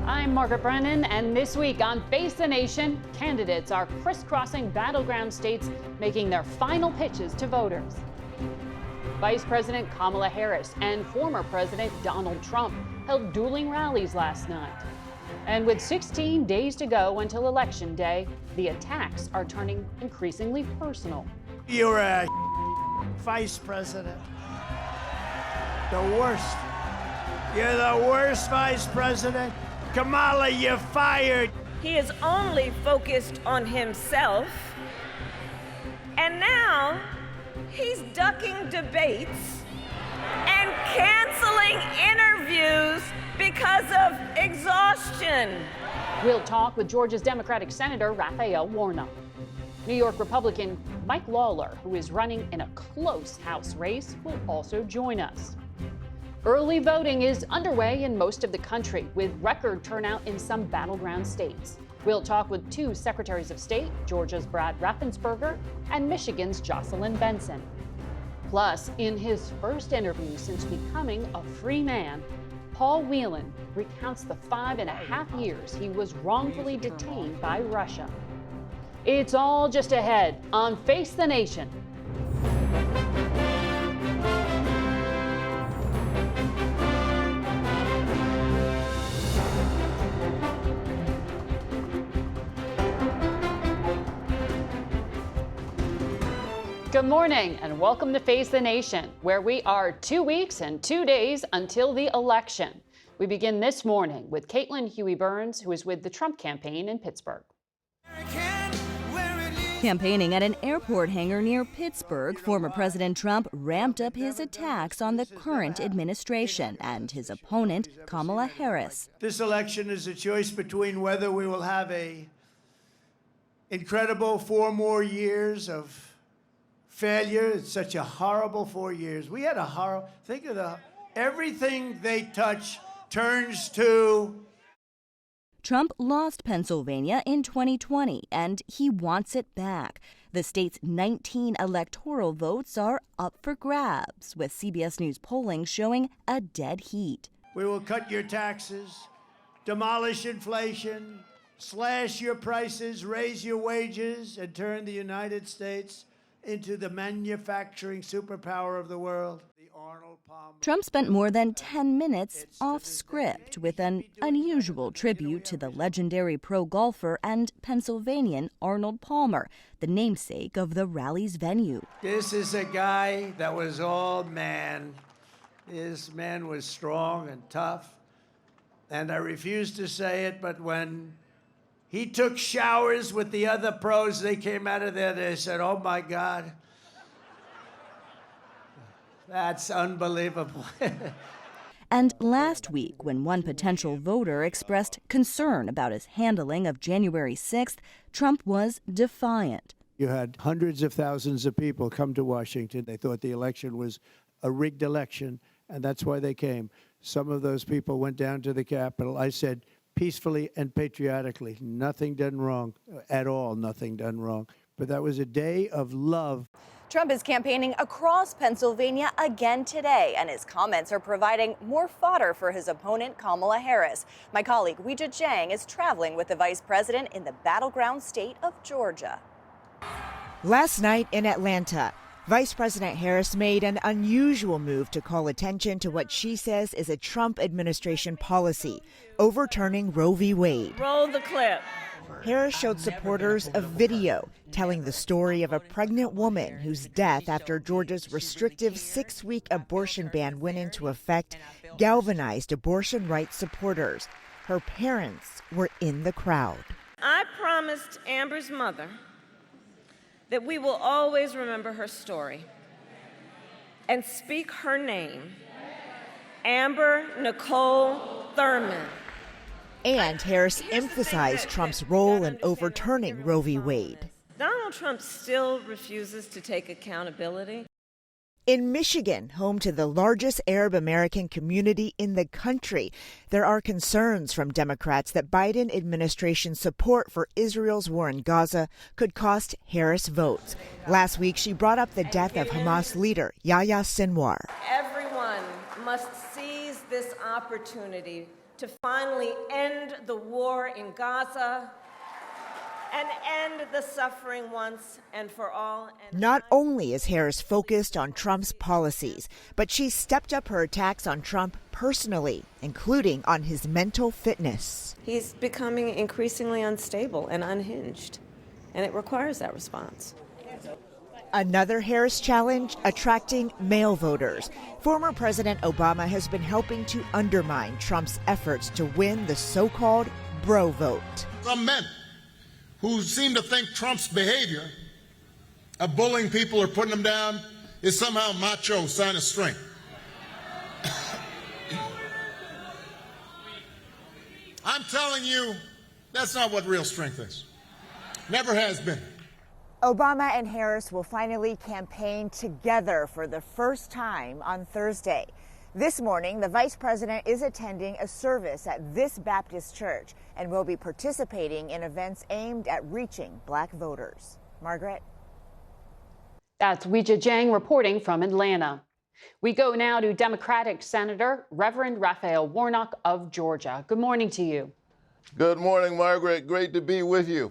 I'm Margaret Brennan, and this week on Face the Nation, candidates are crisscrossing battleground states, making their final pitches to voters. Vice President Kamala Harris and former President Donald Trump held dueling rallies last night. And with 16 days to go until Election Day, the attacks are turning increasingly personal. You're a vice president. The worst. You're the worst vice president. Kamala, you're fired. He is only focused on himself, and now he's ducking debates and canceling interviews because of exhaustion. We'll talk with Georgia's Democratic Senator Raphael Warnock. New York Republican Mike Lawler, who is running in a close House race, will also join us. Early voting is underway in most of the country, with record turnout in some battleground states. We'll talk with two Secretaries of State, Georgia's Brad Raffensperger and Michigan's Jocelyn Benson. Plus, in his first interview since becoming a free man, Paul Whelan recounts the 5.5 years he was wrongfully detained by Russia. It's all just ahead on Face the Nation. Good morning and welcome to Face the Nation, where we are 2 weeks and 2 days until the election. We begin this morning with Caitlin Huey-Burns, who is with the Trump campaign in Pittsburgh. Campaigning at an airport hangar near Pittsburgh, former President Trump ramped up his attacks on the current administration and his opponent, Kamala Harris. This election is a choice between whether we will have a incredible 4 more years of failure. It's such a horrible 4 years. We had a horrible, think of everything they touch turns to. Trump lost Pennsylvania in 2020, and he wants it back. The state's 19 electoral votes are up for grabs, with CBS News polling showing a dead heat. We will cut your taxes, demolish inflation, slash your prices, raise your wages, and turn the United States into the manufacturing superpower of the world. Trump spent more than 10 minutes off script with an unusual tribute to the legendary pro golfer and Pennsylvanian Arnold Palmer, the namesake of the rally's venue. This is a guy that was all man. This man was strong and tough. And I refuse to say it, but when he took showers with the other pros, they came out of there, they said, "Oh my God. That's unbelievable." And last week, when one potential voter expressed concern about his handling of January 6th, Trump was defiant. You had hundreds of thousands of people come to Washington. They thought the election was a rigged election, and that's why they came. Some of those people went down to the Capitol. I said, peacefully and patriotically, nothing done wrong at all, nothing done wrong. But that was a day of love. Trump is campaigning across Pennsylvania again today, and his comments are providing more fodder for his opponent, Kamala Harris. My colleague, Weijia Jiang, is traveling with the vice president in the battleground state of Georgia. Last night in Atlanta, Vice President Harris made an unusual move to call attention to what she says is a Trump administration policy, overturning Roe v. Wade. Roll the clip. Harris showed supporters a video telling the story of a pregnant woman whose death after Georgia's restrictive 6-week abortion ban went into effect galvanized abortion rights supporters. Her parents were in the crowd. I promised Amber's mother that we will always remember her story and speak her name, Amber Nicole Thurman. And Harris emphasized Trump's role in overturning Roe v. Wade. Donald Trump still refuses to take accountability. In Michigan, home to the largest Arab American community in the country, there are concerns from Democrats that Biden administration support for Israel's war in Gaza could cost Harris votes. Last week, she brought up the death of Hamas leader Yahya Sinwar. Everyone must seize this opportunity to finally end the war in Gaza and end the suffering once and for all. Not only is Harris focused on Trump's policies, but she's stepped up her attacks on Trump personally, including on his mental fitness. He's becoming increasingly unstable and unhinged, and it requires that response. Another Harris challenge, attracting male voters. Former President Obama has been helping to undermine Trump's efforts to win the so-called bro vote. Some men who seem to think Trump's behavior of bullying people or putting them down is somehow macho, sign of strength. I'm telling you, that's not what real strength is. Never has been. Obama and Harris will finally campaign together for the first time on Thursday. This morning, the vice president is attending a service at this Baptist church and will be participating in events aimed at reaching black voters. Margaret? That's Weijia Jiang reporting from Atlanta. We go now to Democratic Senator Reverend Raphael Warnock of Georgia. Good morning to you. Good morning, Margaret. Great to be with you.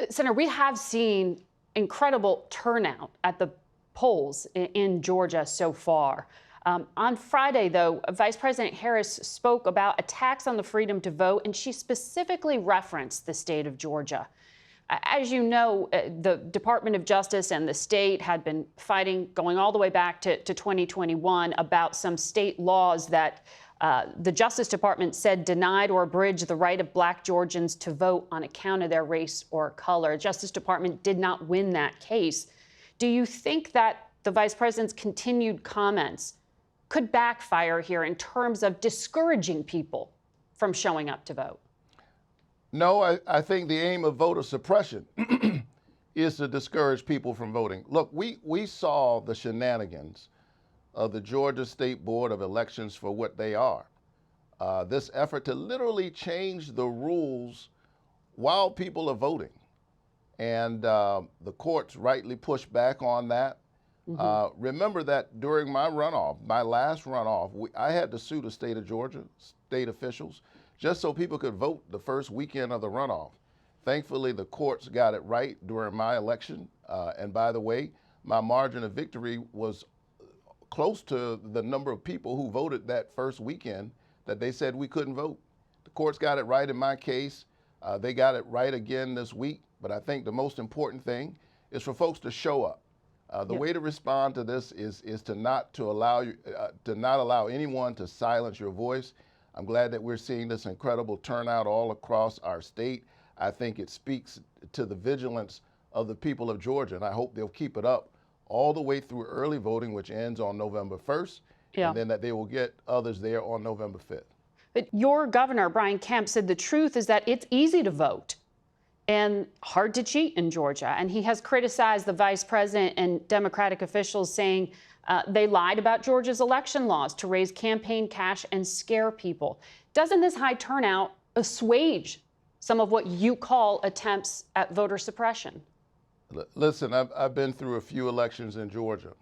Senator, we have seen incredible turnout at the polls in Georgia so far. On Friday, though, Vice President Harris spoke about attacks on the freedom to vote, and she specifically referenced the state of Georgia. As you know, the Department of Justice and the state had been fighting going all the way back to 2021 about some state laws that the Justice Department said denied or abridged the right of black Georgians to vote on account of their race or color. The Justice Department did not win that case. Do you think that the vice president's continued comments could backfire here in terms of discouraging people from showing up to vote? No, I think the aim of voter suppression is to discourage people from voting. Look, we saw the shenanigans of the Georgia State Board of Elections for what they are. This effort to literally change the rules while people are voting. And the courts rightly pushed back on that. Mm-hmm. Remember that during my runoff, my last runoff, I had to sue the state of Georgia, state officials, just so people could vote the first weekend of the runoff. Thankfully, the courts got it right during my election. And by the way, my margin of victory was close to the number of people who voted that first weekend that they said we couldn't vote. The courts got it right in my case. They got it right again this week. But I think the most important thing is for folks to show up. The way to respond to this is to not allow anyone to silence your voice. I'm glad that we're seeing this incredible turnout all across our state. I think it speaks to the vigilance of the people of Georgia, and I hope they'll keep it up all the way through early voting, which ends on November 1st, and then that they will get others there on November 5th. But your governor, Brian Kemp, said the truth is that it's easy to vote and hard to cheat in Georgia. And he has criticized the vice president and Democratic officials, saying they lied about Georgia's election laws to raise campaign cash and scare people. Doesn't this high turnout assuage some of what you call attempts at voter suppression? Listen, I've been through a few elections in Georgia,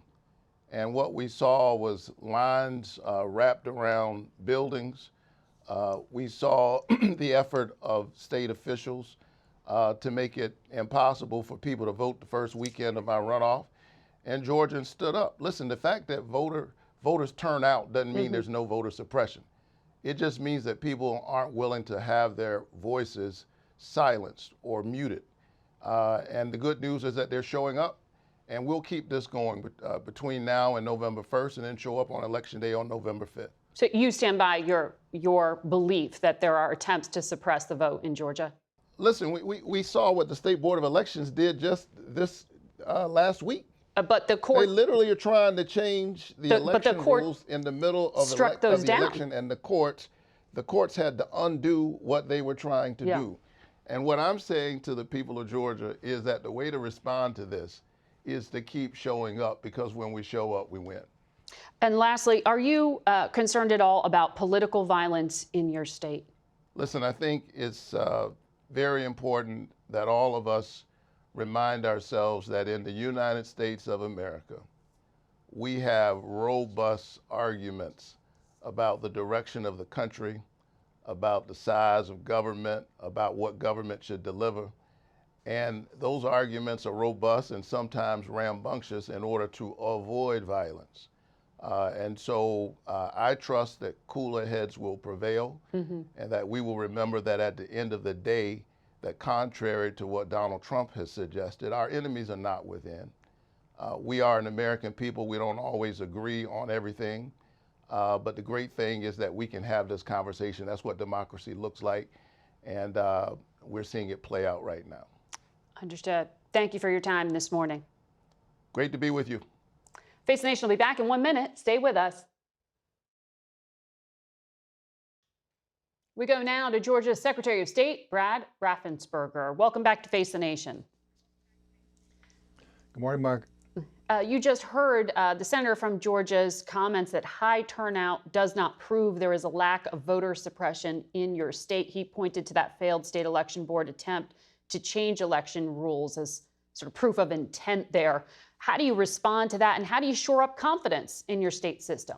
and what we saw was lines wrapped around buildings. We saw the effort of state officials to make it impossible for people to vote the first weekend of our runoff, and Georgians stood up. Listen, the fact that voters turn out doesn't mean there's no voter suppression. It just means that people aren't willing to have their voices silenced or muted. And the good news is that they're showing up, and we'll keep this going between now and November 1st, and then show up on Election Day on November 5th. So you stand by your belief that there are attempts to suppress the vote in Georgia? Listen, we saw what the State Board of Elections did just this last week. But the court... They literally are trying to change the election rules in the middle of the election, and the courts had to undo what they were trying to do. And what I'm saying to the people of Georgia is that the way to respond to this is to keep showing up, because when we show up, we win. And lastly, are you concerned at all about political violence in your state? Listen, I think it's very important that all of us remind ourselves that in the United States of America, we have robust arguments about the direction of the country, about the size of government, about what government should deliver. And those arguments are robust and sometimes rambunctious in order to avoid violence. And so I trust that cooler heads will prevail, and that we will remember that at the end of the day, that contrary to what Donald Trump has suggested, our enemies are not within. We are an American people. We don't always agree on everything. But the great thing is that we can have this conversation. That's what democracy looks like. And we're seeing it play out right now. Understood. Thank you for your time this morning. Great to be with you. Face the Nation will be back in 1 minute. Stay with us. We go now to Georgia's Secretary of State, Brad Raffensperger. Welcome back to Face the Nation. Good morning, Mark. You just heard the senator from Georgia's comments that high turnout does not prove there is a lack of voter suppression in your state. He pointed to that failed state election board attempt to change election rules as sort of proof of intent there. How do you respond to that, and how do you shore up confidence in your state system?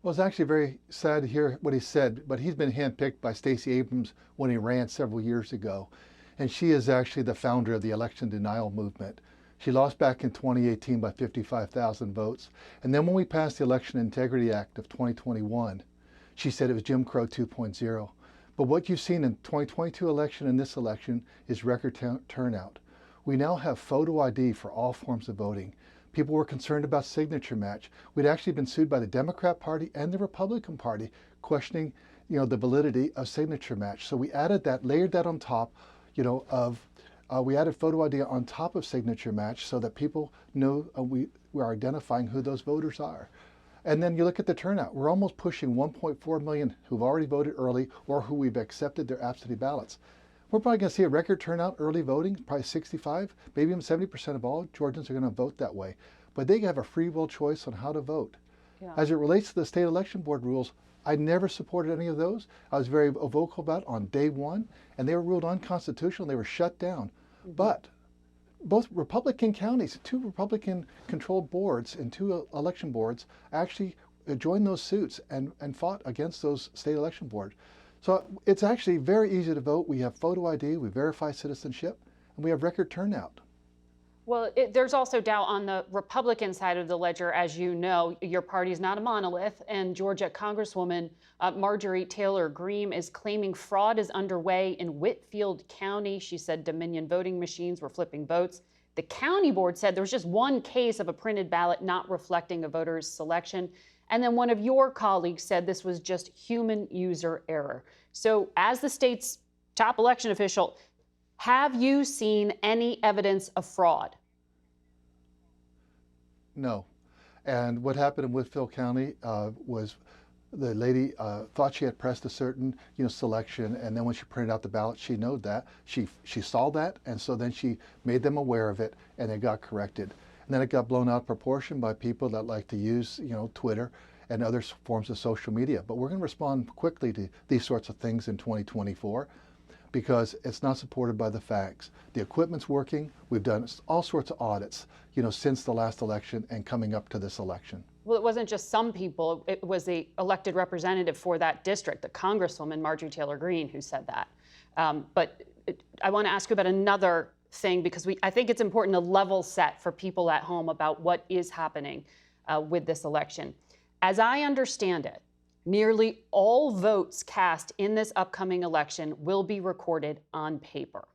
Well, it's actually very sad to hear what he said, but he's been handpicked by Stacey Abrams when he ran several years ago. And she is actually the founder of the election denial movement. She lost back in 2018 by 55,000 votes. And then when we passed the Election Integrity Act of 2021, she said it was Jim Crow 2.0. But what you've seen in 2022 election and this election is record turnout. We now have photo ID for all forms of voting. People were concerned about signature match. We'd actually been sued by the Democrat Party and the Republican Party questioning, the validity of signature match. So we added that, layered that on top, we added photo ID on top of signature match so that people know we are identifying who those voters are. And then you look at the turnout. We're almost pushing 1.4 million who've already voted early or who we've accepted their absentee ballots. We're probably going to see a record turnout early voting, probably 65, maybe even 70% of all Georgians are going to vote that way. But they have a free will choice on how to vote. Yeah. As it relates to the state election board rules, I never supported any of those. I was very vocal about it on day one, and they were ruled unconstitutional. They were shut down. But both Republican counties, 2 Republican-controlled boards and 2 election boards actually joined those suits and fought against those state election boards. So it's actually very easy to vote. We have photo ID, we verify citizenship, and we have record turnout. Well, there's also doubt on the Republican side of the ledger. As you know, your party is not a monolith, and Georgia Congresswoman Marjorie Taylor Greene is claiming fraud is underway in Whitfield County. She said Dominion voting machines were flipping votes. The county board said there was just one case of a printed ballot not reflecting a voter's selection. And then one of your colleagues said this was just human user error. So as the state's top election official, have you seen any evidence of fraud? No. And what happened in Whitfield County was the lady thought she had pressed a certain selection, and then when she printed out the ballot, she knew that. She saw that, and so then she made them aware of it, and it got corrected. And then it got blown out of proportion by people that like to use Twitter and other forms of social media. But we're going to respond quickly to these sorts of things in 2024. Because it's not supported by the facts. The equipment's working. We've done all sorts of audits, since the last election and coming up to this election. Well, it wasn't just some people. It was the elected representative for that district, the Congresswoman Marjorie Taylor Greene, who said that. But I want to ask you about another thing, because I think it's important to level set for people at home about what is happening with this election. As I understand it, nearly all votes cast in this upcoming election will be recorded on paper.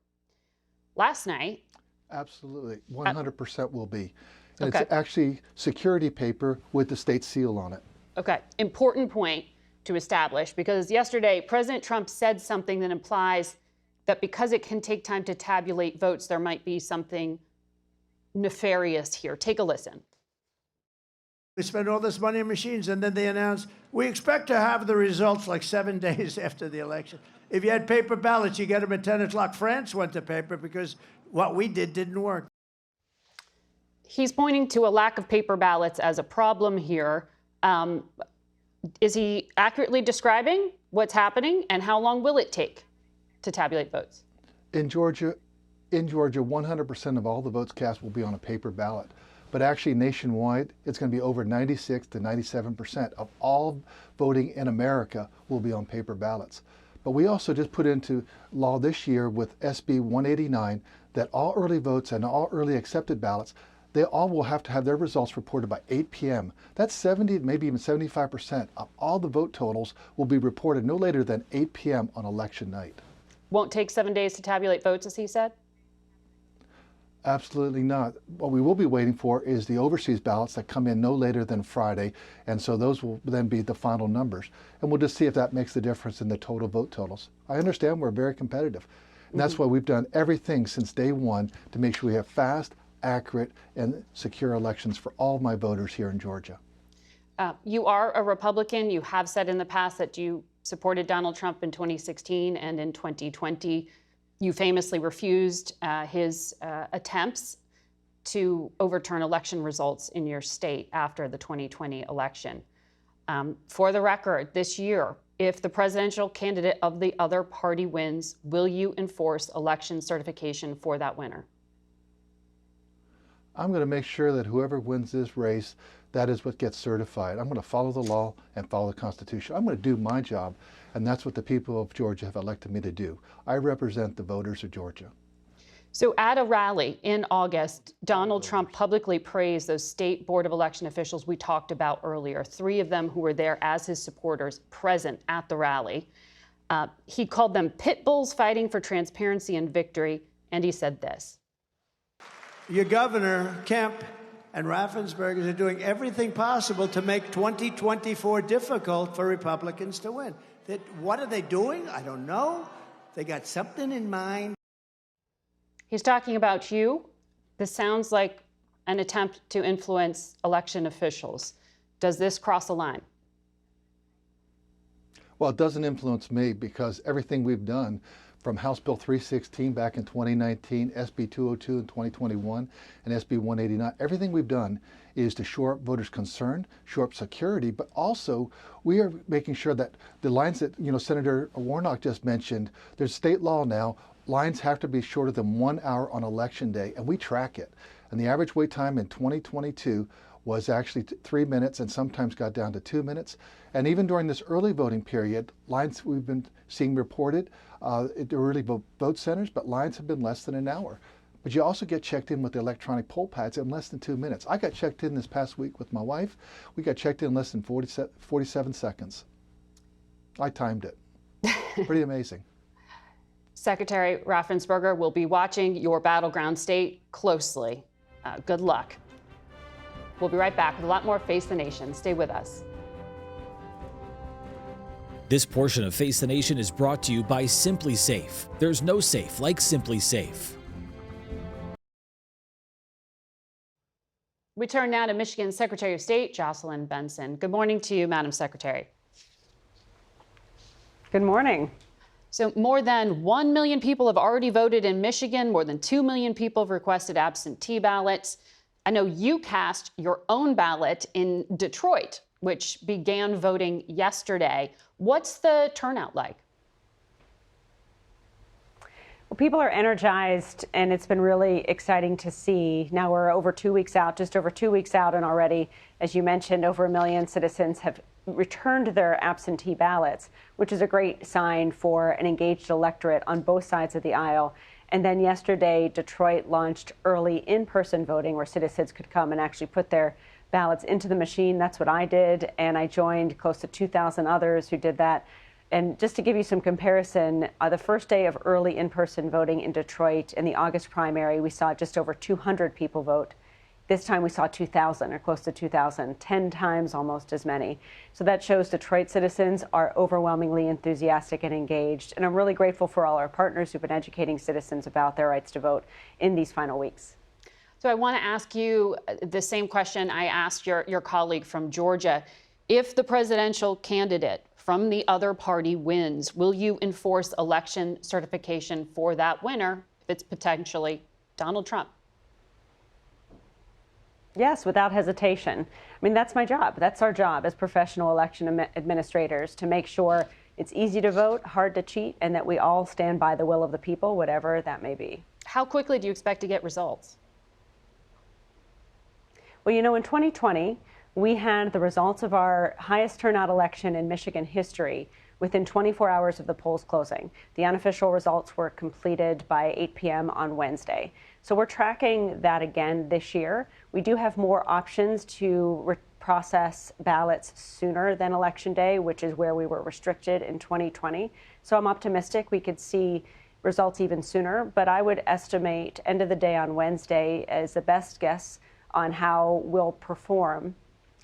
Last night... Absolutely. 100% will be. And okay. It's actually security paper with the state seal on it. Okay. Important point to establish, because yesterday President Trump said something that implies that because it can take time to tabulate votes, there might be something nefarious here. Take a listen. We spend all this money on machines, and then they announce, we expect to have the results like 7 days after the election. If you had paper ballots, you get them at 10 o'clock. France went to paper because what we did didn't work. He's pointing to a lack of paper ballots as a problem here. Is he accurately describing what's happening, and how long will it take to tabulate votes? In Georgia, 100% of all the votes cast will be on a paper ballot. but actually nationwide, it's going to be over 96 to 97% of all voting in America will be on paper ballots. But we also just put into law this year with SB 189 that all early votes and all early accepted ballots, they all will have to have their results reported by 8 p.m. That's 70, maybe even 75% of all the vote totals will be reported no later than 8 p.m. on election night. Won't take 7 days to tabulate votes, as he said? Absolutely not. What we will be waiting for is the overseas ballots that come in no later than Friday, and so those will then be the final numbers. And we'll just see if that makes the difference in the total vote totals. I understand we're very competitive, and that's why we've done everything since day one to make sure we have fast, accurate, and secure elections for all of my voters here in Georgia. You are a Republican. You have said in the past that you supported Donald Trump in 2016 and in 2020. You famously refused his attempts to overturn election results in your state after the 2020 election. For the record, this year, if the presidential candidate of the other party wins, will you enforce election certification for that winner? I'm going to make sure that whoever wins this race, that is what gets certified. I'm going to follow the law and follow the Constitution. I'm going to do my job, and that's what the people of Georgia have elected me to do. I represent the voters of Georgia. So at a rally in August, Donald Trump publicly praised those state board of election officials we talked about earlier, 3 of them who were there as his supporters present at the rally. He called them pit bulls fighting for transparency and victory, and he said this. Your governor, Kemp, and Raffensperger are doing everything possible to make 2024 difficult for Republicans to win. What are they doing? I don't know. They got something in mind. He's talking about you. This sounds like an attempt to influence election officials. Does this cross a line? Well, it doesn't influence me because everything we've done from House Bill 316 back in 2019, SB 202 in 2021, and SB 189, everything we've done is to shore up voters' concern, shore up security, but also we are making sure that the lines that Senator Warnock just mentioned, there's state law now, lines have to be shorter than 1 hour on election day, and we track it. And the average wait time in 2022 was actually 3 minutes and sometimes got down to 2 minutes. And even during this early voting period, lines we've been seeing reported at the early vote centers, but lines have been less than an hour. But you also get checked in with the electronic poll pads in less than 2 minutes. I got checked in this past week with my wife. We got checked in less than 47 seconds. I timed it. Pretty amazing. Secretary Raffensperger will be watching your battleground state closely. Good luck. We'll be right back with a lot more Face the Nation. Stay with us. This portion of Face the Nation is brought to you by Simply Safe. There's no safe like Simply Safe. We turn now to Michigan Secretary of State Jocelyn Benson. Good morning to you, Madam Secretary. Good morning. So more than 1 million people have already voted in Michigan. More than 2 million people have requested absentee ballots. I know you cast your own ballot in Detroit, which began voting yesterday. What's the turnout like? Well, people are energized, and it's been really exciting to see. Now we're over 2 weeks out, just over 2 weeks out, and already, as you mentioned, over 1 million citizens have returned their absentee ballots, which is a great sign for an engaged electorate on both sides of the aisle. And then yesterday, Detroit launched early in-person voting where citizens could come and actually put their ballots into the machine. That's what I did, and I joined close to 2,000 others who did that. And just to give you some comparison, the first day of early in-person voting in Detroit in the August primary, we saw just over 200 people vote. This time we saw 2,000 or close to 2,000, 10 times almost as many. So that shows Detroit citizens are overwhelmingly enthusiastic and engaged. And I'm really grateful for all our partners who've been educating citizens about their rights to vote in these final weeks. So I want to ask you the same question I asked your colleague from Georgia. If the presidential candidate from the other party wins, will you enforce election certification for that winner if it's potentially Donald Trump? Yes, without hesitation. I mean, that's my job. That's our job as professional election administrators, to make sure it's easy to vote, hard to cheat, and that we all stand by the will of the people, whatever that may be. How quickly do you expect to get results? Well, you know, in 2020, we had the results of our highest turnout election in Michigan history within 24 hours of the polls closing. The unofficial results were completed by 8 p.m. on Wednesday. So we're tracking that again this year. We do have more options to process ballots sooner than Election Day, which is where we were restricted in 2020. So I'm optimistic we could see results even sooner, but I would estimate end of the day on Wednesday as the best guess on how we'll perform.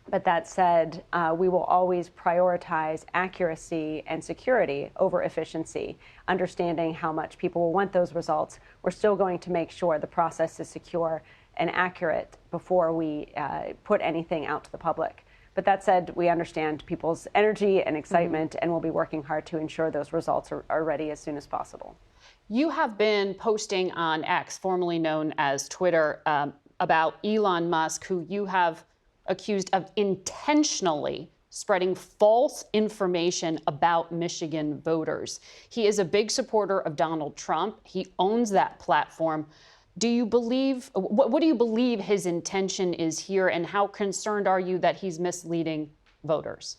But that said, we will always prioritize accuracy and security over efficiency, understanding how much people will want those results. We're still going to make sure the process is secure and accurate before we put anything out to the public. But that said, we understand people's energy and excitement, and we'll be working hard to ensure those results are ready as soon as possible. You have been posting on X, formerly known as Twitter, about Elon Musk, who you have accused of intentionally spreading false information about Michigan voters. He is a big supporter of Donald Trump. He owns that platform. Do you believe, what do you believe his intention is here, and how concerned are you that he's misleading voters?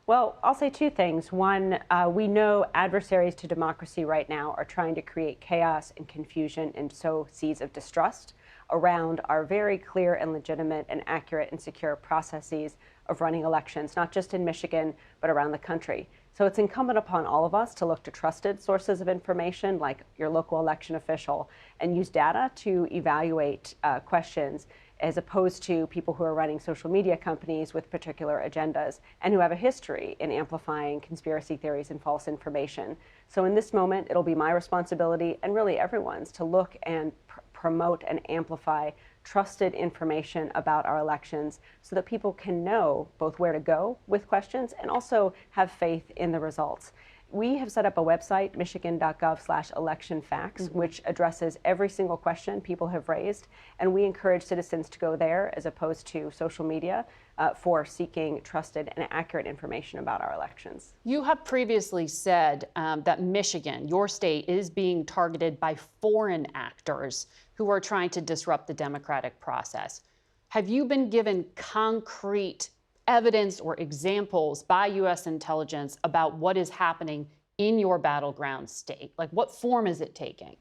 Well, I'll say two things. One, we know adversaries to democracy right now are trying to create chaos and confusion and sow seeds of distrust around our very clear and legitimate and accurate and secure processes of running elections, not just in Michigan, but around the country. So it's incumbent upon all of us to look to trusted sources of information like your local election official and use data to evaluate questions, as opposed to people who are running social media companies with particular agendas and who have a history in amplifying conspiracy theories and false information. So in this moment, it'll be my responsibility, and really everyone's, to look and promote and amplify trusted information about our elections so that people can know both where to go with questions and also have faith in the results. We have set up a website, michigan.gov/electionfacts, which addresses every single question people have raised, and we encourage citizens to go there as opposed to social media for seeking trusted and accurate information about our elections. You have previously said that Michigan, your state, is being targeted by foreign actors who are trying to disrupt the democratic process. Have you been given concrete evidence or examples by U.S. intelligence about what is happening in your battleground state? Like, what form is it taking?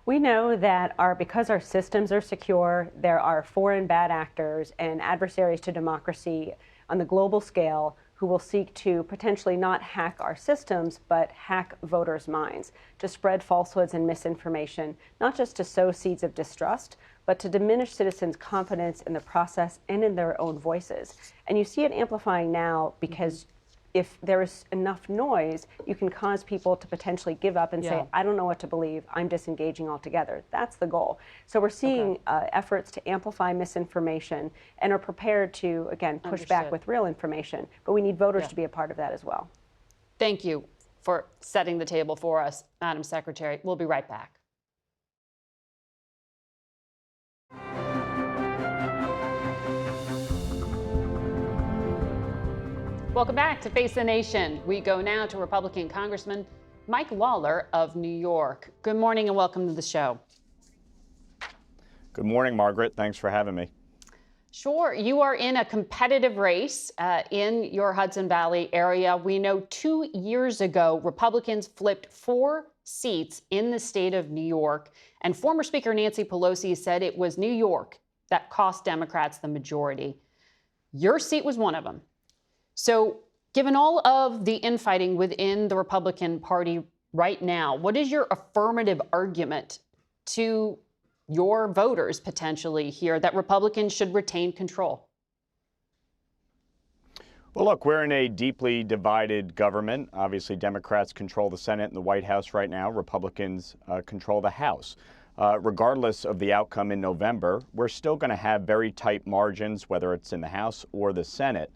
We know that because our systems are secure, there are foreign bad actors and adversaries to democracy on the global scale who will seek to potentially not hack our systems, but hack voters' minds, to spread falsehoods and misinformation, not just to sow seeds of distrust, but to diminish citizens' confidence in the process and in their own voices. And you see it amplifying now because if there is enough noise, you can cause people to potentially give up and say, I don't know what to believe, I'm disengaging altogether. That's the goal. So we're seeing efforts to amplify misinformation and are prepared to, again, push back with real information. But we need voters to be a part of that as well. Thank you for setting the table for us, Madam Secretary. We'll be right back. Welcome back to Face the Nation. We go now to Republican Congressman Mike Lawler of New York. Good morning and welcome to the show. Good morning, Margaret. Thanks for having me. Sure. You are in a competitive race in your Hudson Valley area. We know 2 years ago, Republicans flipped 4 seats in the state of New York, and former Speaker Nancy Pelosi said it was New York that cost Democrats the majority. Your seat was one of them. So, given all of the infighting within the Republican Party right now, what is your affirmative argument to your voters potentially here that Republicans should retain control? Well, look, we're in a deeply divided government. Obviously, Democrats control the Senate and the White House right now. Republicans control the House. Regardless of the outcome in November, we're still going to have very tight margins, whether it's in the House or the Senate.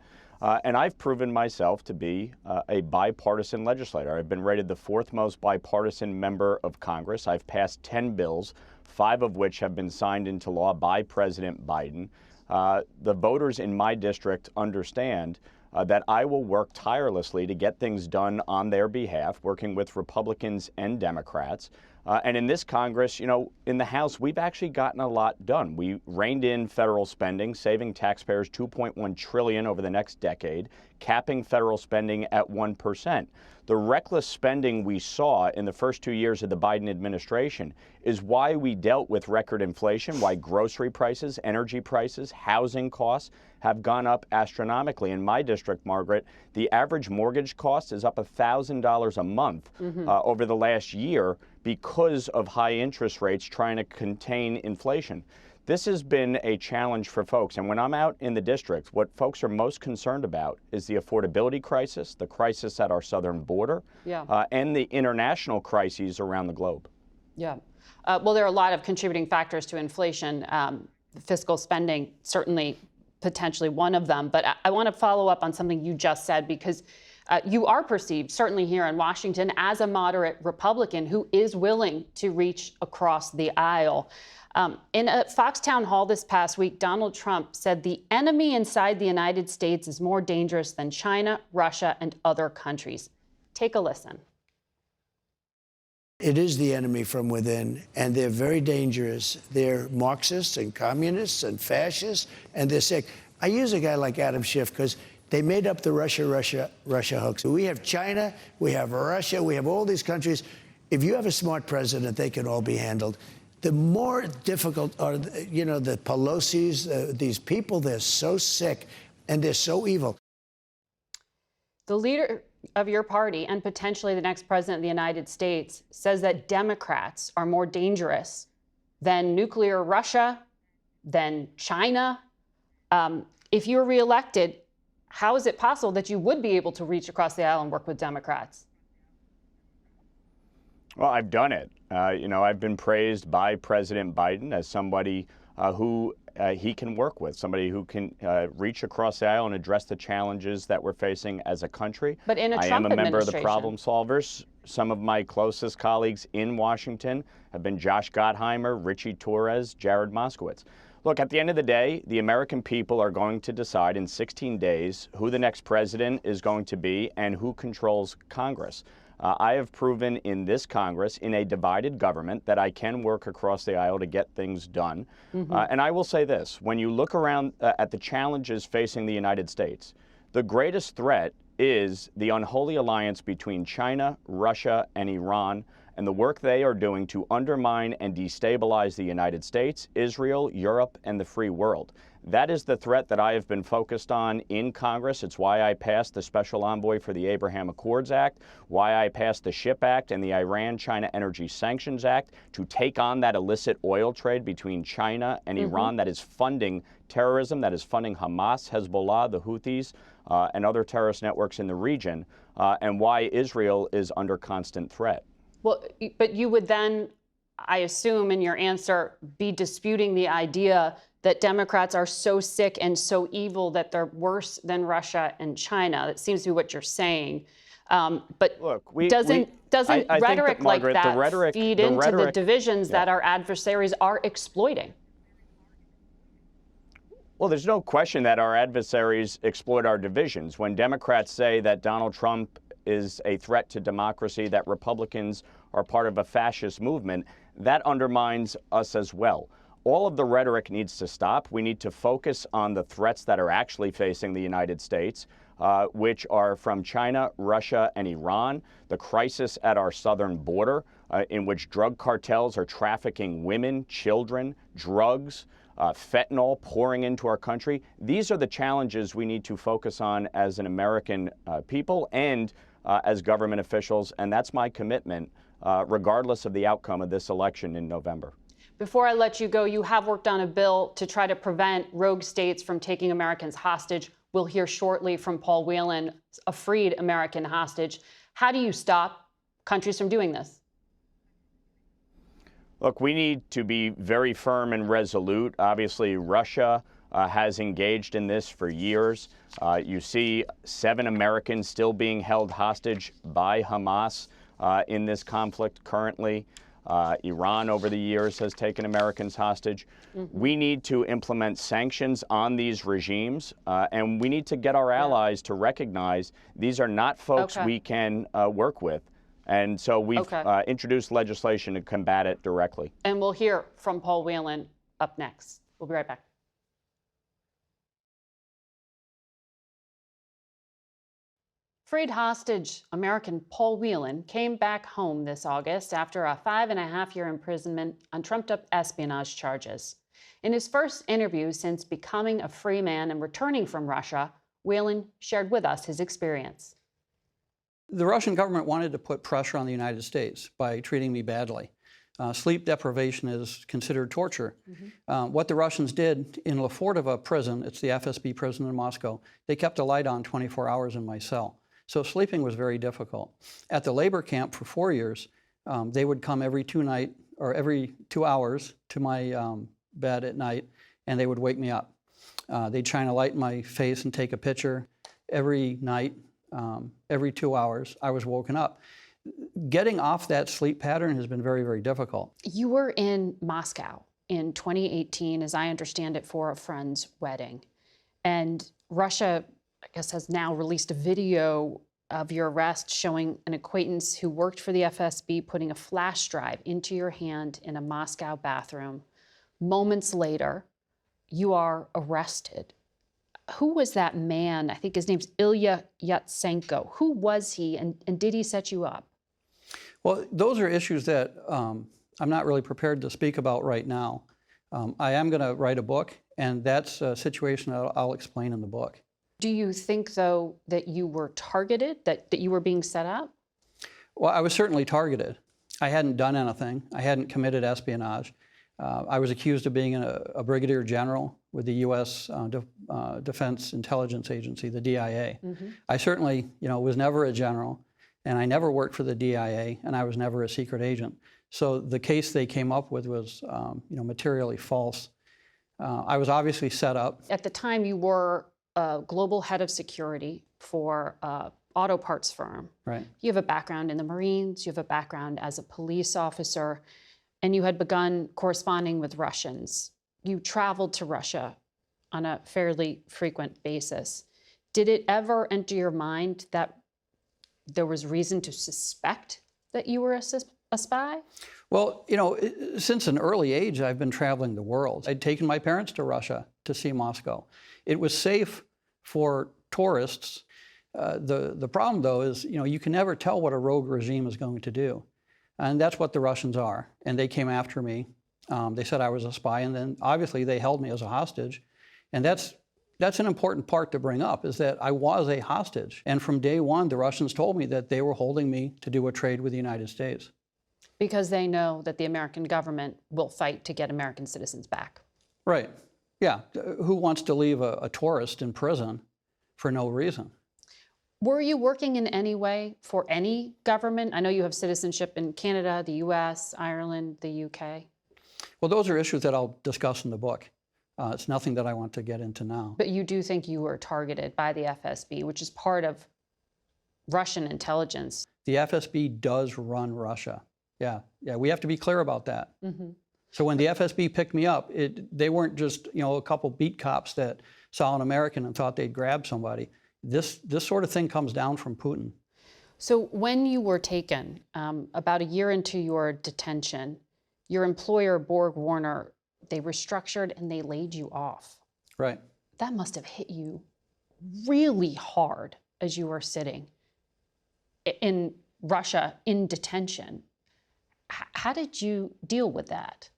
And I've proven myself to be a bipartisan legislator. I've been rated the 4th most bipartisan member of Congress. I've passed 10 bills, 5 of which have been signed into law by President Biden. The voters in my district understand that I will work tirelessly to get things done on their behalf, working with Republicans and Democrats. And in this Congress, you know, in the House, we've actually gotten a lot done. We reined in federal spending, saving taxpayers $2.1 trillion over the next decade, capping federal spending at 1%. The reckless spending we saw in the first 2 years of the Biden administration is why we dealt with record inflation, why grocery prices, energy prices, housing costs have gone up astronomically. In my district, Margaret, the average mortgage cost is up $1,000 a month over the last year because of high interest rates trying to contain inflation. This has been a challenge for folks. And when I'm out in the district, what folks are most concerned about is the affordability crisis, the crisis at our southern border, and the international crises around the globe. Yeah. Well, there are a lot of contributing factors to inflation. Fiscal spending, certainly potentially one of them. But I want to follow up on something you just said, because you are perceived, certainly here in Washington, as a moderate Republican who is willing to reach across the aisle. In a Fox town hall this past week, Donald Trump said the enemy inside the United States is more dangerous than China, Russia, and other countries. Take a listen. It is the enemy from within, and they're very dangerous. They're Marxists and communists and fascists, and they're sick. I use a guy like Adam Schiff because they made up the Russia hoax. We have China, we have Russia, we have all these countries. If you have a smart president, they can all be handled. The more difficult are, you know, the Pelosi's, these people, they're so sick and they're so evil. The leader of your party and potentially the next president of the United States says that Democrats are more dangerous than nuclear Russia, than China. If you were reelected, how is it possible that you would be able to reach across the aisle and work with Democrats? Well, I've done it. You know, I've been praised by President Biden as somebody who he can work with, somebody who can reach across the aisle and address the challenges that we're facing as a country. But in a Trump I am a member of the administration. problem solvers. Some of my closest colleagues in Washington have been Josh Gottheimer, Richie Torres, Jared Moskowitz. Look, at the end of the day, the American people are going to decide in 16 days who the next president is going to be and who controls Congress. I have proven in this Congress, in a divided government, that I can work across the aisle to get things done. And I will say this, when you look around at the challenges facing the United States, the greatest threat is the unholy alliance between China, Russia, and Iran, and the work they are doing to undermine and destabilize the United States, Israel, Europe, and the free world. That is the threat that I have been focused on in Congress. It's why I passed the Special Envoy for the Abraham Accords Act, why I passed the SHIP Act and the Iran-China Energy Sanctions Act to take on that illicit oil trade between China and Iran that is funding terrorism, that is funding Hamas, Hezbollah, the Houthis, and other terrorist networks in the region, and why Israel is under constant threat. Well, but you would then, I assume in your answer, be disputing the idea that Democrats are so sick and so evil that they're worse than Russia and China. That seems to be what you're saying. But look, doesn't rhetoric like that feed into the divisions that our adversaries are exploiting? Well, there's no question that our adversaries exploit our divisions. When Democrats say that Donald Trump is a threat to democracy, that Republicans are part of a fascist movement, that undermines us as well. All of the rhetoric needs to stop. We need to focus on the threats that are actually facing the United States, which are from China, Russia, and Iran, the crisis at our southern border, in which drug cartels are trafficking women, children, drugs, fentanyl pouring into our country. These are the challenges we need to focus on as an American people and as government officials, and that's my commitment, regardless of the outcome of this election in November. Before I let you go, you have worked on a bill to try to prevent rogue states from taking Americans hostage. We'll hear shortly from Paul Whelan, a freed American hostage. How do you stop countries from doing this? Look, we need to be very firm and resolute. Obviously, Russia has engaged in this for years. You see 7 Americans still being held hostage by Hamas in this conflict currently. Iran over the years has taken Americans hostage. We need to implement sanctions on these regimes, and we need to get our allies to recognize these are not folks we can work with. And so we've introduced legislation to combat it directly. And we'll hear from Paul Whelan up next. We'll be right back. Freed hostage American Paul Whelan came back home this August after a 5.5-year imprisonment on trumped-up espionage charges. In his first interview since becoming a free man and returning from Russia, Whelan shared with us his experience. The Russian government wanted to put pressure on the United States by treating me badly. Sleep deprivation is considered torture. What the Russians did in Lefortovo prison, it's the FSB prison in Moscow, they kept a light on 24 hours in my cell. So sleeping was very difficult. At the labor camp for 4 years, they would come every 2 hours to my bed at night, and they would wake me up. They'd shine a light in my face and take a picture. Every night, every 2 hours, I was woken up. Getting off that sleep pattern has been very, very difficult. You were in Moscow in 2018, as I understand it, for a friend's wedding. And Russia, I guess, has now released a video of your arrest showing an acquaintance who worked for the FSB putting a flash drive into your hand in a Moscow bathroom. Moments later, you are arrested. Who was that man? I think his name's Ilya Yatsenko. Who was he, and did he set you up? Well, those are issues that I'm not really prepared to speak about right now. I am going to write a book, and that's a situation that I'll explain in the book. Do you think, though, that you were targeted, that you were being set up? Well, I was certainly targeted. I hadn't done anything. I hadn't committed espionage. I was accused of being a brigadier general with the U.S. Defense Intelligence Agency, the DIA. I certainly, was never a general, and I never worked for the DIA, and I was never a secret agent. So the case they came up with was, materially false. I was obviously set up. At the time, you were a global head of security for an auto parts firm. Right. You have a background in the Marines. You have a background as a police officer. And you had begun corresponding with Russians. You traveled to Russia on a fairly frequent basis. Did it ever enter your mind that there was reason to suspect that you were a spy? Well, since an early age, I've been traveling the world. I'd taken my parents to Russia to see Moscow. It was safe for tourists. The problem, though, is, you can never tell what a rogue regime is going to do. And that's what the Russians are. And they came after me. They said I was a spy, and then obviously they held me as a hostage. And that's an important part to bring up, is that I was a hostage. And from day one, the Russians told me that they were holding me to do a trade with the United States. Because they know that the American government will fight to get American citizens back. Right. Yeah. Who wants to leave a tourist in prison for no reason? Were you working in any way for any government? I know you have citizenship in Canada, the U.S., Ireland, the UK. Well, those are issues that I'll discuss in the book. It's nothing that I want to get into now. But you do think you were targeted by the FSB, which is part of Russian intelligence. The FSB does run Russia. Yeah, we have to be clear about that. So when the FSB picked me up, they weren't just a couple beat cops that saw an American and thought they'd grab somebody. This sort of thing comes down from Putin. So when you were taken, about a year into your detention, your employer, Borg Warner, they restructured and they laid you off. Right. That must have hit you really hard as you were sitting in Russia in detention. How did you deal with that?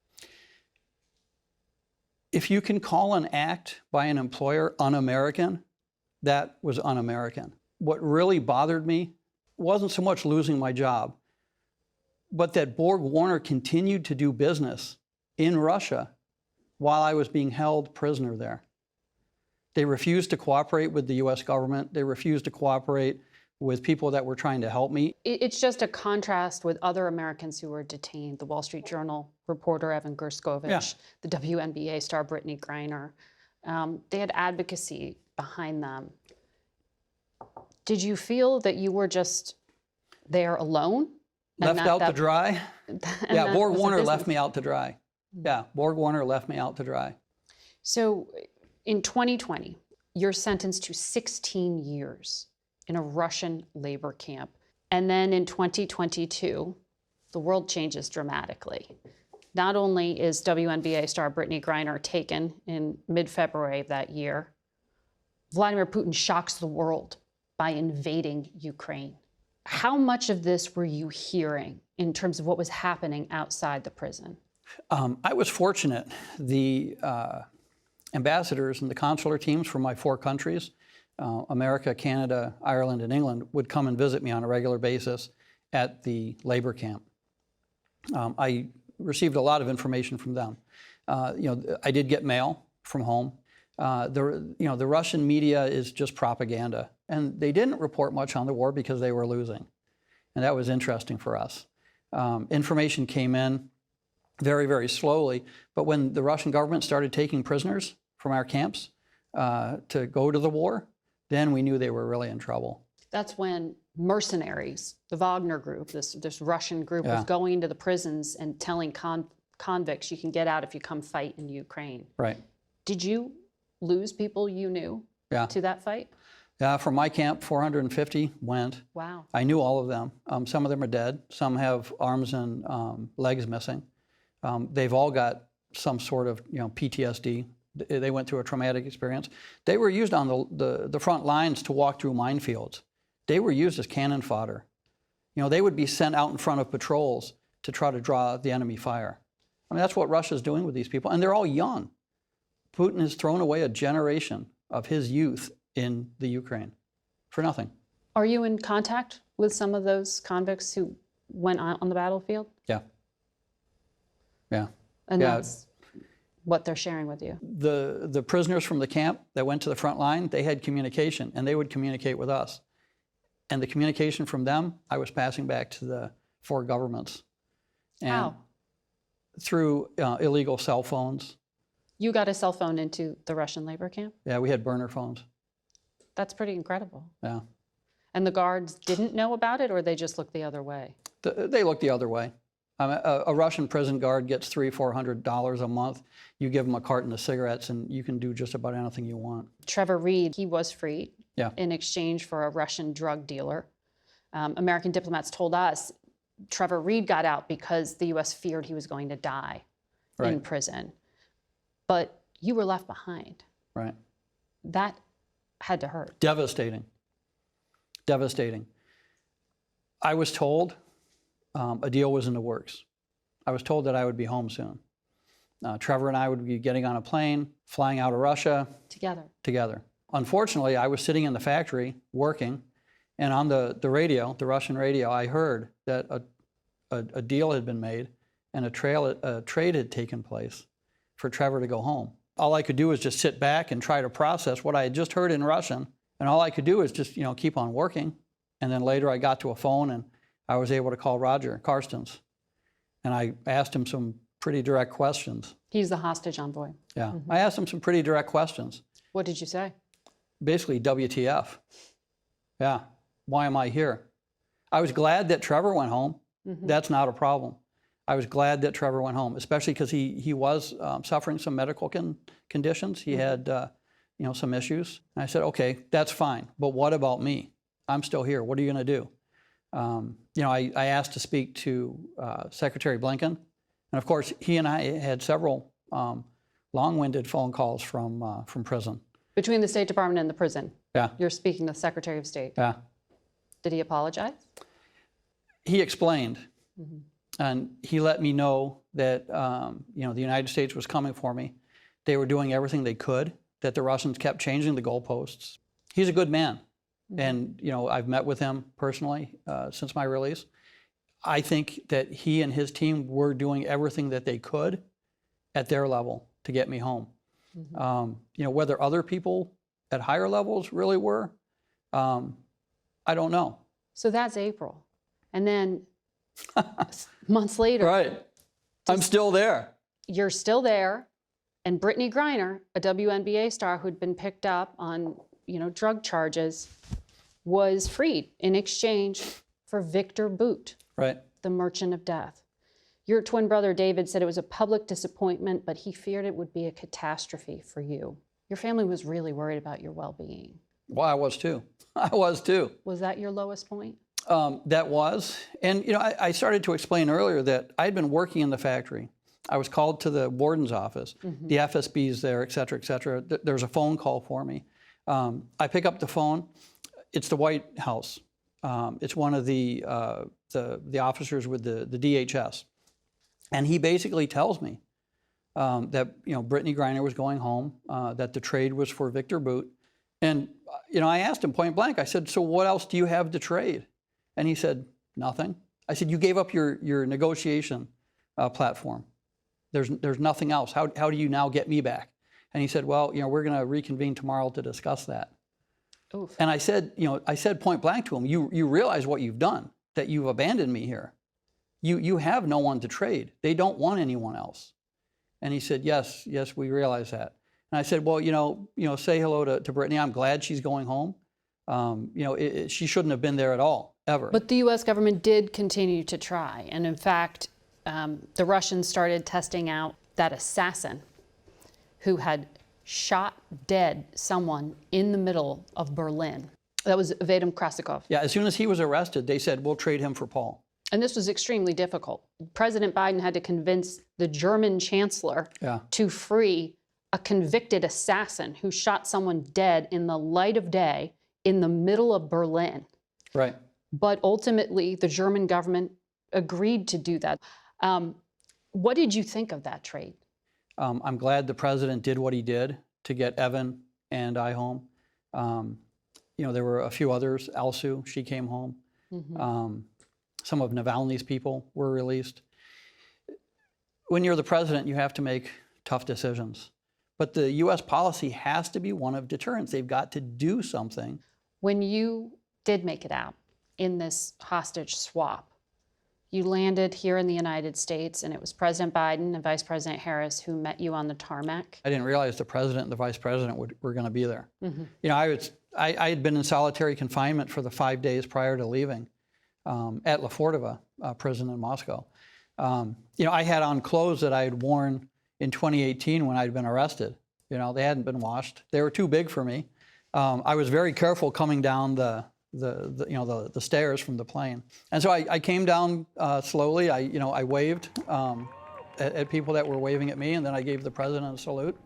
If you can call an act by an employer un-American, that was un-American. What really bothered me wasn't so much losing my job, but that Borg Warner continued to do business in Russia while I was being held prisoner there. They refused to cooperate with the U.S. government. They refused to cooperate with people that were trying to help me. It's just a contrast with other Americans who were detained. The Wall Street Journal reporter Evan Gerskovich, the WNBA star Brittany Griner. They had advocacy behind them. Did you feel that you were just there alone? Left out to dry? Yeah, Borg Warner left me out to dry. Yeah, Borg Warner left me out to dry. So in 2020, you're sentenced to 16 years in a Russian labor camp. And then in 2022, the world changes dramatically. Not only is WNBA star Brittany Griner taken in mid-February of that year, Vladimir Putin shocks the world by invading Ukraine. How much of this were you hearing in terms of what was happening outside the prison? I was fortunate. The ambassadors and the consular teams from my 4 countries, America, Canada, Ireland, and England, would come and visit me on a regular basis at the labor camp. I received a lot of information from them. I did get mail from home. The Russian media is just propaganda, and they didn't report much on the war because they were losing, and that was interesting for us. Information came in very, very slowly, but when the Russian government started taking prisoners from our camps to go to the war, then we knew they were really in trouble. That's when mercenaries, the Wagner group, this Russian group, was going into the prisons and telling convicts, you can get out if you come fight in Ukraine. Right. Did you lose people you knew to that fight? Yeah, from my camp, 450 went. Wow. I knew all of them. Some of them are dead. Some have arms and legs missing. They've all got some sort of PTSD. They went through a traumatic experience. They were used on the front lines to walk through minefields. They were used as cannon fodder. They would be sent out in front of patrols to try to draw the enemy fire. I mean, that's what Russia's doing with these people, and they're all young. Putin has thrown away a generation of his youth in the Ukraine for nothing. Are you in contact with some of those convicts who went on the battlefield? Yeah. Yeah. And that's what they're sharing with you? The prisoners from the camp that went to the front line, they had communication, and they would communicate with us. And the communication from them, I was passing back to the 4 governments. And how? Through illegal cell phones. You got a cell phone into the Russian labor camp? Yeah, we had burner phones. That's pretty incredible. Yeah. And the guards didn't know about it, or they just looked the other way? They looked the other way. A Russian prison guard gets $300-400 a month. You give them a carton of cigarettes, and you can do just about anything you want. Trevor Reed, he was freed in exchange for a Russian drug dealer. American diplomats told us Trevor Reed got out because the U.S. feared he was going to die in prison. But you were left behind. Right. That had to hurt. Devastating. Devastating. I was told a deal was in the works. I was told that I would be home soon. Trevor and I would be getting on a plane, flying out of Russia. Together. Unfortunately, I was sitting in the factory working, and on the radio, the Russian radio, I heard that a deal had been made and a trade had taken place for Trevor to go home. All I could do was just sit back and try to process what I had just heard in Russian, and all I could do is just keep on working. And then later I got to a phone and I was able to call Roger Karstens, and I asked him some pretty direct questions. He's the hostage envoy. Yeah, I asked him some pretty direct questions. What did you say? Basically, WTF. Yeah, why am I here? I was glad that Trevor went home. That's not a problem. I was glad that Trevor went home, especially because he was suffering some medical conditions. He had some issues. And I said, okay, that's fine, but what about me? I'm still here. What are you going to do? I asked to speak to Secretary Blinken, and of course, he and I had several long-winded phone calls from prison. Between the State Department and the prison? Yeah. You're speaking to the Secretary of State? Yeah. Did he apologize? He explained, and he let me know that the United States was coming for me. They were doing everything they could, that the Russians kept changing the goalposts. He's a good man. And, I've met with him personally since my release. I think that he and his team were doing everything that they could at their level to get me home. Whether other people at higher levels really were, I don't know. So that's April. And then months later. Right. I'm still there. You're still there. And Brittany Griner, a WNBA star who'd been picked up on drug charges, was freed in exchange for Victor Boot, the merchant of death. Your twin brother, David, said it was a public disappointment, but he feared it would be a catastrophe for you. Your family was really worried about your well-being. Well, I was too. I was too. Was that your lowest point? That was. And, I started to explain earlier that I'd been working in the factory. I was called to the warden's office, the FSB's there, et cetera, et cetera. There's a phone call for me. I pick up the phone. It's the White House. It's one of the officers with the DHS. And he basically tells me that, Brittany Griner was going home, that the trade was for Victor Boot. And, I asked him point blank, I said, so what else do you have to trade? And he said, nothing. I said, you gave up your negotiation platform. There's nothing else. How do you now get me back? And he said, well, we're going to reconvene tomorrow to discuss that. Oof. And I said, I said point blank to him, you realize what you've done, that you've abandoned me here. You have no one to trade. They don't want anyone else. And he said, yes, we realize that. And I said, well, say hello to Brittany. I'm glad she's going home. She shouldn't have been there at all, ever. But the U.S. government did continue to try. And in fact, the Russians started testing out that assassin who had shot dead someone in the middle of Berlin. That was Vadim Krasikov. Yeah, as soon as he was arrested, they said, we'll trade him for Paul. And this was extremely difficult. President Biden had to convince the German chancellor to free a convicted assassin who shot someone dead in the light of day in the middle of Berlin. Right. But ultimately, the German government agreed to do that. What did you think of that trade? I'm glad the president did what he did to get Evan and I home. There were a few others. Alsu, she came home. Some of Navalny's people were released. When you're the president, you have to make tough decisions. But the U.S. policy has to be one of deterrence. They've got to do something. When you did make it out in this hostage swap, you landed here in the United States, and it was President Biden and Vice President Harris who met you on the tarmac. I didn't realize the president and the vice president were going to be there. I had been in solitary confinement for the 5 days prior to leaving at Lefordova prison in Moscow. I had on clothes that I had worn in 2018 when I'd been arrested. They hadn't been washed. They were too big for me. I was very careful coming down the stairs from the plane. And so I came down slowly. I waved at people that were waving at me, and then I gave the president a salute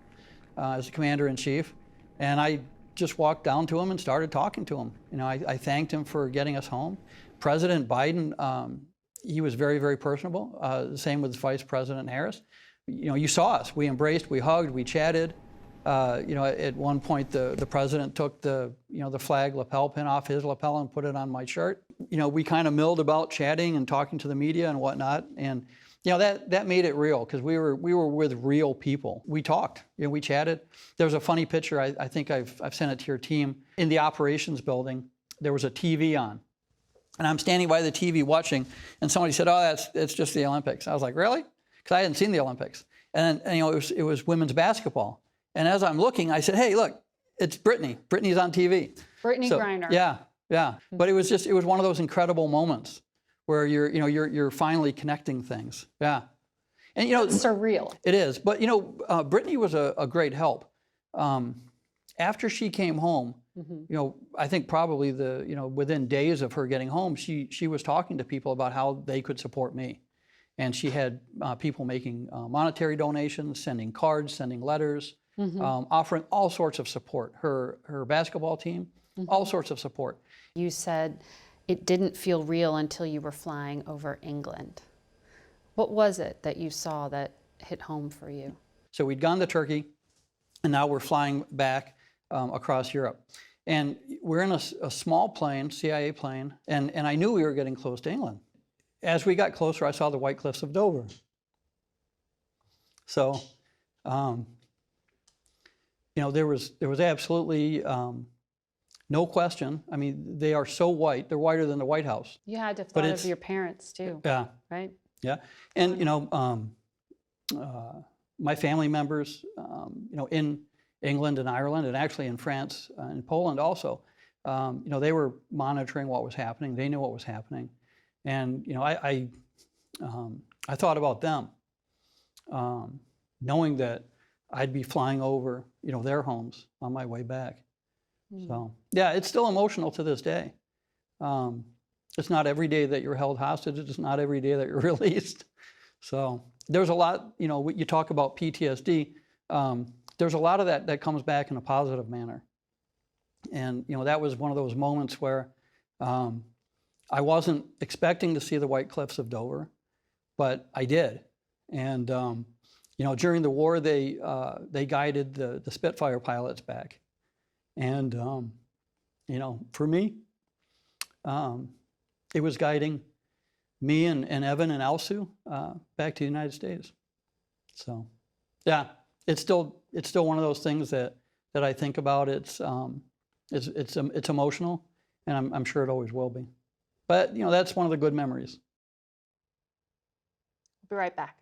as the commander-in-chief. And I just walked down to him and started talking to him. I thanked him for getting us home. President Biden, he was very, very personable. Same with Vice President Harris. You saw us. We embraced, we hugged, we chatted. At one point, the president took the flag lapel pin off his lapel and put it on my shirt. We kind of milled about chatting and talking to the media and whatnot. And, that made it real because we were with real people. We talked, we chatted. There was a funny picture, I think I've sent it to your team. In the operations building, there was a TV on. And I'm standing by the TV watching, and somebody said, oh, it's just the Olympics. I was like, really? Because I hadn't seen the Olympics. And it was women's basketball. And as I'm looking, I said, hey, look, it's Brittany. Brittany's on TV. Brittany Griner. Yeah. But it was one of those incredible moments where you're finally connecting things. Yeah. And it's surreal. It is. But Brittany was a great help. After she came home, I think probably within days of her getting home, she was talking to people about how they could support me. And she had people making monetary donations, sending cards, sending letters, offering all sorts of support. Her basketball team, all sorts of support. You said it didn't feel real until you were flying over England. What was it that you saw that hit home for you? So we'd gone to Turkey, and now we're flying back across Europe. And we're in a small plane, CIA plane, and I knew we were getting close to England. As we got closer, I saw the White Cliffs of Dover. So, there was absolutely no question. I mean, they are so white; they're whiter than the White House. You had to have thought of your parents too. Yeah. Right. Yeah, and my family members, in England and Ireland, and actually in France and Poland also, they were monitoring what was happening. They knew what was happening. And I thought about them, knowing that I'd be flying over their homes on my way back. So yeah, it's still emotional to this day. It's not every day that you're held hostage. It's not every day that you're released. So there's a lot, you know, you talk about PTSD. There's a lot of that comes back in a positive manner. And, you know, that was one of those moments where I wasn't expecting to see the White Cliffs of Dover, but I did. And, you know, during the war, they guided the Spitfire pilots back. And, you know, for me, it was guiding me and Evan and Alsu back to the United States. So, yeah, it's still one of those things that I think about. It's emotional, and I'm sure it always will be. But, you know, that's one of the good memories. We'll be right back.